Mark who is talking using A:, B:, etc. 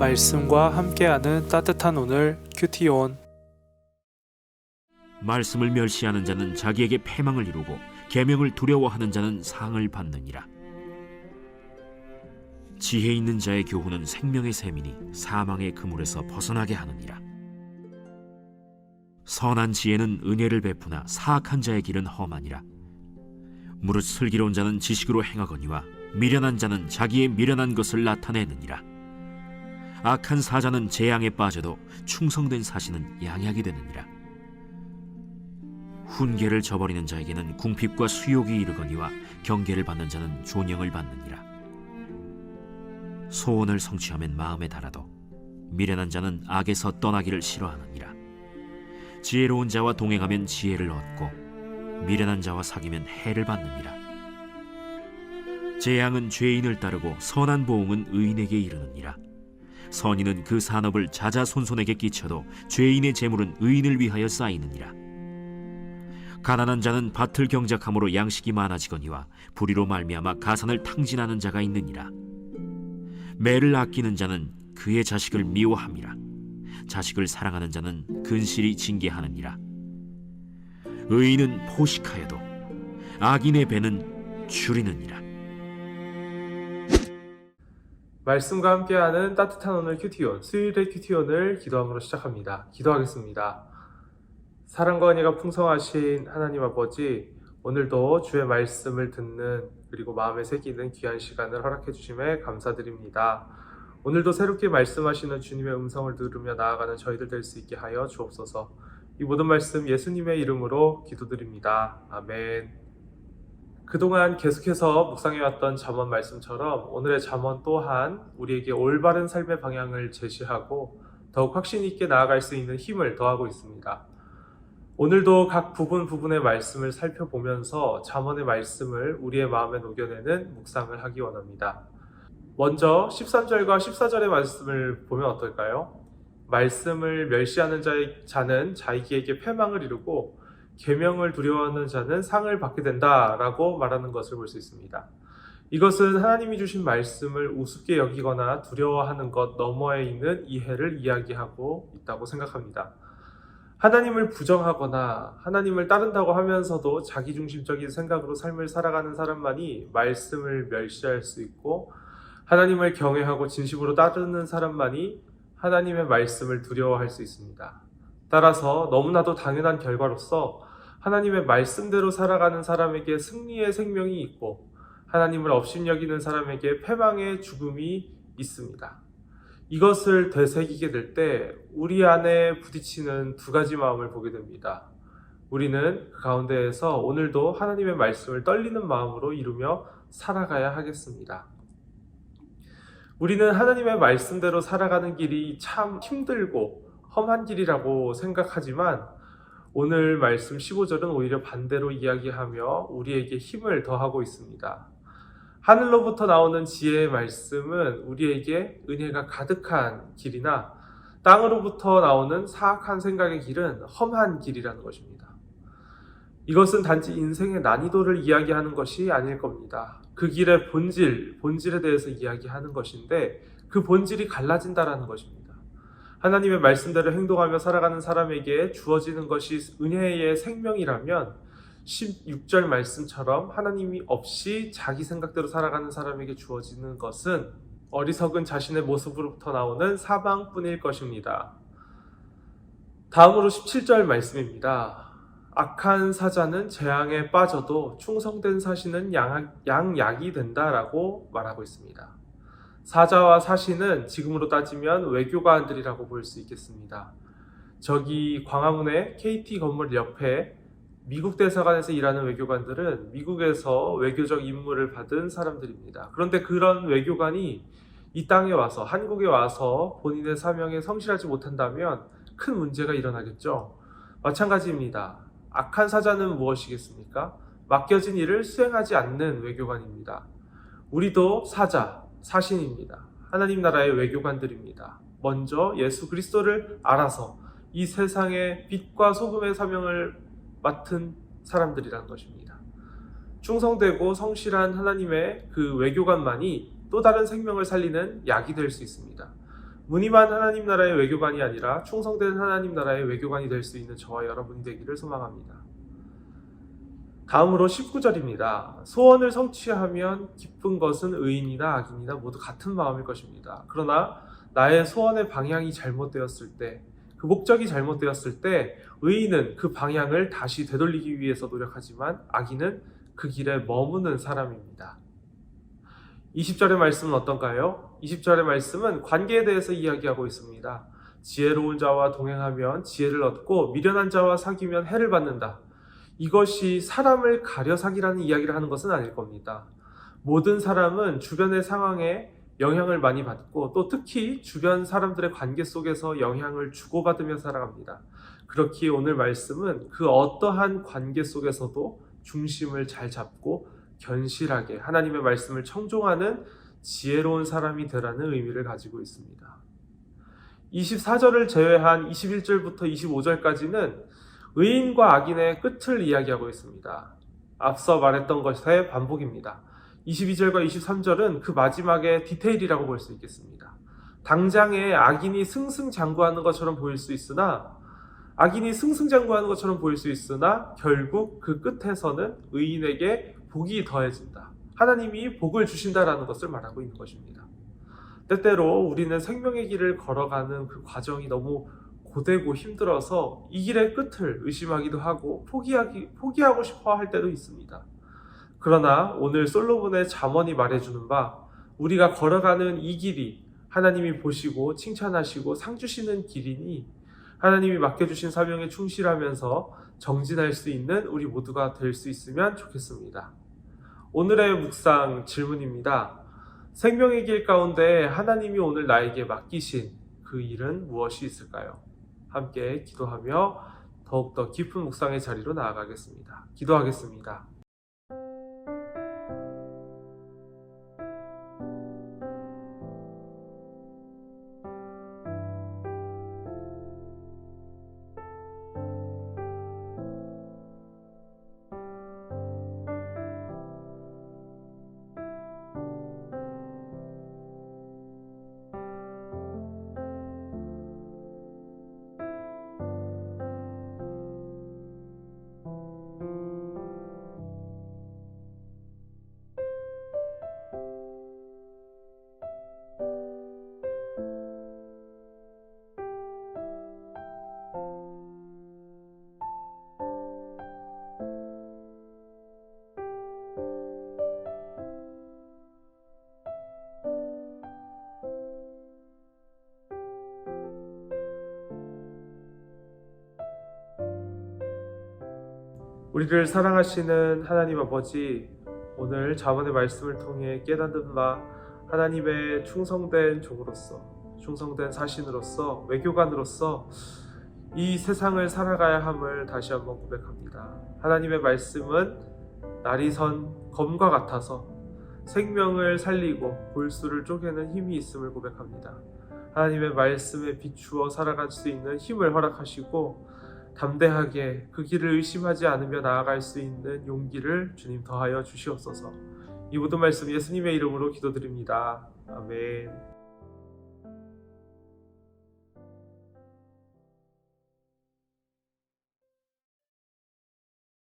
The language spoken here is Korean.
A: 말씀과 함께하는 따뜻한 오늘 큐티온.
B: 말씀을 멸시하는 자는 자기에게 패망을 이루고 계명을 두려워하는 자는 상을 받느니라. 지혜 있는 자의 교훈은 생명의 샘이니 사망의 그물에서 벗어나게 하느니라. 선한 지혜는 은혜를 베푸나 사악한 자의 길은 험하니라. 무릇 슬기로운 자는 지식으로 행하거니와 미련한 자는 자기의 미련한 것을 나타내느니라. 악한 사자는 재앙에 빠져도 충성된 사신은 양약이 되느니라. 훈계를 저버리는 자에게는 궁핍과 수욕이 이르거니와 경계를 받는 자는 존영을 받느니라. 소원을 성취하면 마음에 달아도 미련한 자는 악에서 떠나기를 싫어하느니라. 지혜로운 자와 동행하면 지혜를 얻고 미련한 자와 사귀면 해를 받느니라. 재앙은 죄인을 따르고 선한 보응은 의인에게 이르느니라. 선인은 그 산업을 자자손손에게 끼쳐도 죄인의 재물은 의인을 위하여 쌓이느니라. 가난한 자는 밭을 경작함으로 양식이 많아지거니와 불의로 말미암아 가산을 탕진하는 자가 있느니라. 매를 아끼는 자는 그의 자식을 미워함이라. 자식을 사랑하는 자는 근실이 징계하느니라. 의인은 포식하여도 악인의 배는 줄이느니라.
A: 말씀과 함께하는 따뜻한 오늘 큐티온, 수요일의 큐티온을 기도함으로 시작합니다. 기도하겠습니다. 사랑과 은혜가 풍성하신 하나님 아버지, 오늘도 주의 말씀을 듣는 그리고 마음에 새기는 귀한 시간을 허락해 주심에 감사드립니다. 오늘도 새롭게 말씀하시는 주님의 음성을 들으며 나아가는 저희들 될 수 있게 하여 주옵소서. 이 모든 말씀 예수님의 이름으로 기도드립니다. 아멘. 그동안 계속해서 묵상해왔던 잠언 말씀처럼 오늘의 잠언 또한 우리에게 올바른 삶의 방향을 제시하고 더욱 확신 있게 나아갈 수 있는 힘을 더하고 있습니다. 오늘도 각 부분의 말씀을 살펴보면서 잠언의 말씀을 우리의 마음에 녹여내는 묵상을 하기 원합니다. 먼저 13절과 14절의 말씀을 보면 어떨까요? 말씀을 멸시하는 자는 자기에게 패망을 이루고 계명을 두려워하는 자는 상을 받게 된다라고 말하는 것을 볼 수 있습니다. 이것은 하나님이 주신 말씀을 우습게 여기거나 두려워하는 것 너머에 있는 이해를 이야기하고 있다고 생각합니다. 하나님을 부정하거나 하나님을 따른다고 하면서도 자기중심적인 생각으로 삶을 살아가는 사람만이 말씀을 멸시할 수 있고, 하나님을 경외하고 진심으로 따르는 사람만이 하나님의 말씀을 두려워할 수 있습니다. 따라서 너무나도 당연한 결과로서 하나님의 말씀대로 살아가는 사람에게 승리의 생명이 있고 하나님을 업신여기는 사람에게 패망의 죽음이 있습니다. 이것을 되새기게 될 때 우리 안에 부딪히는 두 가지 마음을 보게 됩니다. 우리는 그 가운데에서 오늘도 하나님의 말씀을 떨리는 마음으로 이루며 살아가야 하겠습니다. 우리는 하나님의 말씀대로 살아가는 길이 참 힘들고 험한 길이라고 생각하지만 오늘 말씀 15절은 오히려 반대로 이야기하며 우리에게 힘을 더하고 있습니다. 하늘로부터 나오는 지혜의 말씀은 우리에게 은혜가 가득한 길이나 땅으로부터 나오는 사악한 생각의 길은 험한 길이라는 것입니다. 이것은 단지 인생의 난이도를 이야기하는 것이 아닐 겁니다. 그 길의 본질에 대해서 이야기하는 것인데 그 본질이 갈라진다라는 것입니다. 하나님의 말씀대로 행동하며 살아가는 사람에게 주어지는 것이 은혜의 생명이라면 16절 말씀처럼 하나님이 없이 자기 생각대로 살아가는 사람에게 주어지는 것은 어리석은 자신의 모습으로부터 나오는 사망뿐일 것입니다. 다음으로 17절 말씀입니다. 악한 사자는 재앙에 빠져도 충성된 사신은 양약이 된다라고 말하고 있습니다. 사자와 사신은 지금으로 따지면 외교관들이라고 볼 수 있겠습니다. 저기 광화문의 KT 건물 옆에 미국 대사관에서 일하는 외교관들은 미국에서 외교적 임무를 받은 사람들입니다. 그런데 그런 외교관이 이 땅에 와서, 한국에 와서 본인의 사명에 성실하지 못한다면 큰 문제가 일어나겠죠. 마찬가지입니다. 악한 사자는 무엇이겠습니까? 맡겨진 일을 수행하지 않는 외교관입니다. 우리도 사신입니다. 하나님 나라의 외교관들입니다. 먼저 예수 그리스도를 알아서 이 세상의 빛과 소금의 사명을 맡은 사람들이라는 것입니다. 충성되고 성실한 하나님의 그 외교관만이 또 다른 생명을 살리는 약이 될 수 있습니다. 무늬만 하나님 나라의 외교관이 아니라 충성된 하나님 나라의 외교관이 될 수 있는 저와 여러분이 되기를 소망합니다. 다음으로 19절입니다. 소원을 성취하면 기쁜 것은 의인이나 악인이나 모두 같은 마음일 것입니다. 그러나 나의 소원의 방향이 잘못되었을 때, 그 목적이 잘못되었을 때 의인은 그 방향을 다시 되돌리기 위해서 노력하지만 악인은 그 길에 머무는 사람입니다. 20절의 말씀은 어떤가요? 20절의 말씀은 관계에 대해서 이야기하고 있습니다. 지혜로운 자와 동행하면 지혜를 얻고 미련한 자와 사귀면 해를 받는다. 이것이 사람을 가려 사귀라는 이야기를 하는 것은 아닐 겁니다. 모든 사람은 주변의 상황에 영향을 많이 받고 또 특히 주변 사람들의 관계 속에서 영향을 주고받으며 살아갑니다. 그렇기에 오늘 말씀은 그 어떠한 관계 속에서도 중심을 잘 잡고 견실하게 하나님의 말씀을 청종하는 지혜로운 사람이 되라는 의미를 가지고 있습니다. 24절을 제외한 21절부터 25절까지는 의인과 악인의 끝을 이야기하고 있습니다. 앞서 말했던 것의 반복입니다. 22절과 23절은 그 마지막의 디테일이라고 볼 수 있겠습니다. 당장에 악인이 승승장구하는 것처럼 보일 수 있으나 결국 그 끝에서는 의인에게 복이 더해진다. 하나님이 복을 주신다라는 것을 말하고 있는 것입니다. 때때로 우리는 생명의 길을 걸어가는 그 과정이 너무 고되고 힘들어서 이 길의 끝을 의심하기도 하고 포기하고 싶어 할 때도 있습니다. 그러나 오늘 솔로몬의 잠언이 말해주는 바 우리가 걸어가는 이 길이 하나님이 보시고 칭찬하시고 상 주시는 길이니 하나님이 맡겨주신 사명에 충실하면서 정진할 수 있는 우리 모두가 될 수 있으면 좋겠습니다. 오늘의 묵상 질문입니다. 생명의 길 가운데 하나님이 오늘 나에게 맡기신 그 일은 무엇이 있을까요? 함께 기도하며 더욱더 깊은 묵상의 자리로 나아가겠습니다. 기도하겠습니다. 우리를 사랑하시는 하나님 아버지, 오늘 잠언의 말씀을 통해 깨닫는 바 하나님의 충성된 종으로서, 충성된 사신으로서, 외교관으로서 이 세상을 살아가야 함을 다시 한번 고백합니다. 하나님의 말씀은 날이 선 검과 같아서 생명을 살리고 골수를 쪼개는 힘이 있음을 고백합니다. 하나님의 말씀에 비추어 살아갈 수 있는 힘을 허락하시고 담대하게 그 길을 의심하지 않으며 나아갈 수 있는 용기를 주님 더하여 주시옵소서. 이 모든 말씀 예수님의 이름으로 기도드립니다. 아멘.